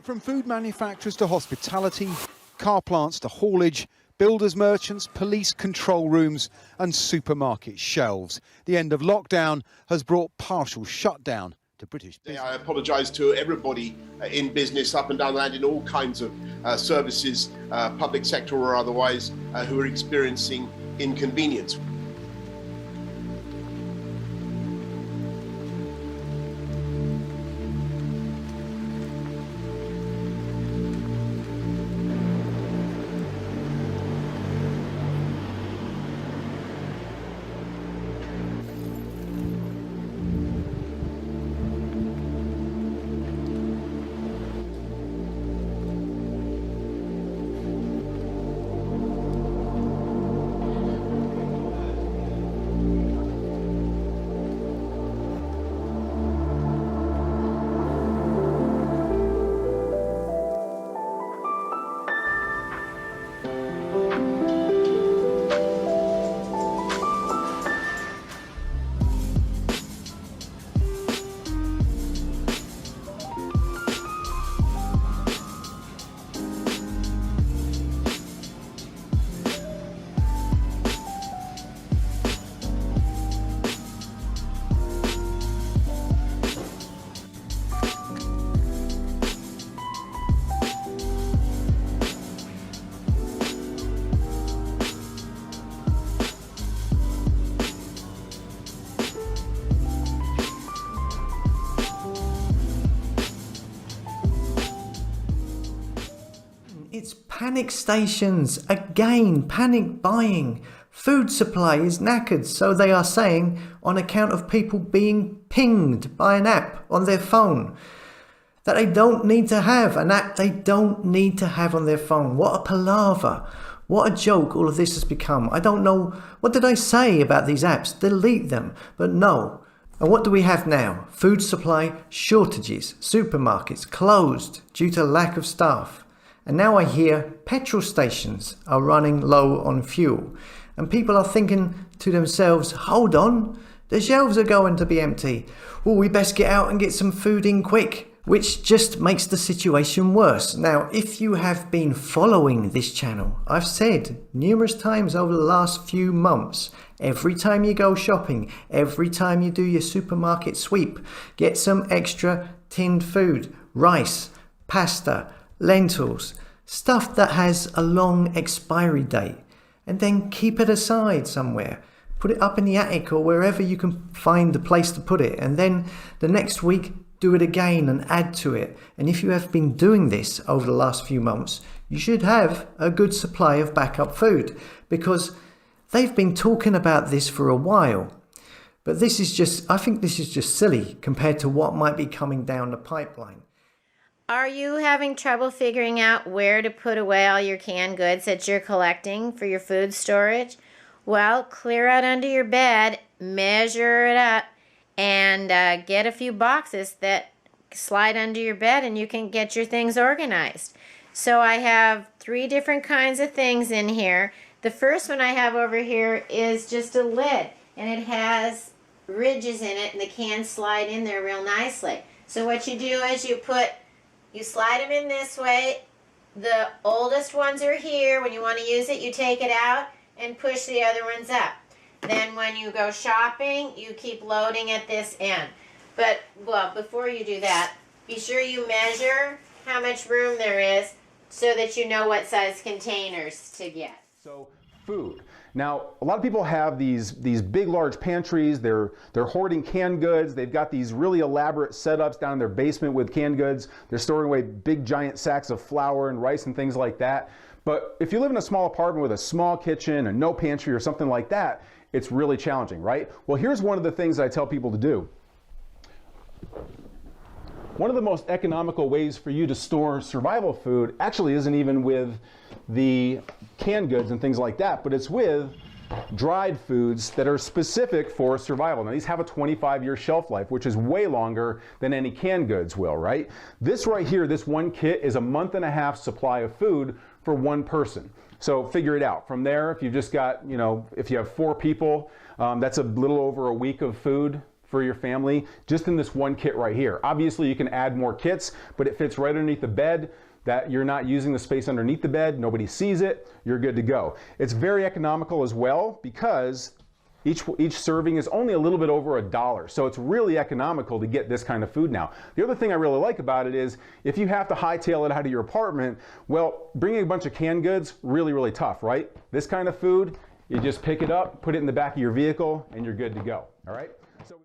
From food manufacturers to hospitality, car plants to haulage, builders, merchants, police control rooms and supermarket shelves. The end of lockdown has brought partial shutdown to British business. I apologise to everybody in business up and down the land in all kinds of services, public sector or otherwise, who are experiencing inconvenience. It's panic stations, again, panic buying. Food supply is knackered, so they are saying, on account of people being pinged by an app on their phone. That they don't need to have, an app they don't need to have on their phone. What a palaver. What a joke all of this has become. I don't know, what did I say about these apps? Delete them. But no. And what do we have now? Food supply shortages, supermarkets closed due to lack of staff. And now I hear petrol stations are running low on fuel. And people are thinking to themselves, hold on, the shelves are going to be empty. Well, we best get out and get some food in quick, which just makes the situation worse. Now, if you have been following this channel, I've said numerous times over the last few months, every time you go shopping, every time you do your supermarket sweep, get some extra tinned food, rice, pasta, lentils, stuff that has a long expiry date, and then keep it aside somewhere. Put it up in the attic or wherever you can find a place to put it, and then the next week do it again and add to it. And if you have been doing this over the last few months, you should have a good supply of backup food, because they've been talking about this for a while. But this is just, I think this is just silly compared to what might be coming down the pipeline. Are you having trouble figuring out where to put away all your canned goods that you're collecting for your food storage? Well, clear out under your bed, measure it up, and get a few boxes that slide under your bed and you can get your things organized. So I have 3 different kinds of things in here. The first one I have over here is just a lid, and it has ridges in it and the cans slide in there real nicely. So what you do is you slide them in this way. The oldest ones are here. When you want to use it, you take it out and push the other ones up. Then when you go shopping, you keep loading at this end. But, well, before you do that, be sure you measure how much room there is so that you know what size containers to get. So, food. Now, a lot of people have these big, large pantries. They're hoarding canned goods. They've got these really elaborate setups down in their basement with canned goods. They're storing away big, giant sacks of flour and rice and things like that. But if you live in a small apartment with a small kitchen and no pantry or something like that, it's really challenging, right? Well, here's one of the things that I tell people to do. One of the most economical ways for you to store survival food actually isn't even with the canned goods and things like that, but it's with dried foods that are specific for survival. Now, these have a 25-year shelf life, which is way longer than any canned goods will, right? This right here, this one kit, is a month-and-a-half supply of food for one person. So figure it out. From there, if you've just got, if you have 4 people, that's a little over a week of food for your family just in this one kit right here. Obviously you can add more kits, but it fits right underneath the bed, that you're not using the space underneath the bed, nobody sees it, you're good to go. It's very economical as well because each serving is only a little bit over $1, so it's really economical to get this kind of food now. The other thing I really like about it is if you have to hightail it out of your apartment, well, bringing a bunch of canned goods, really, really tough, right? This kind of food, you just pick it up, put it in the back of your vehicle, and you're good to go, all right? So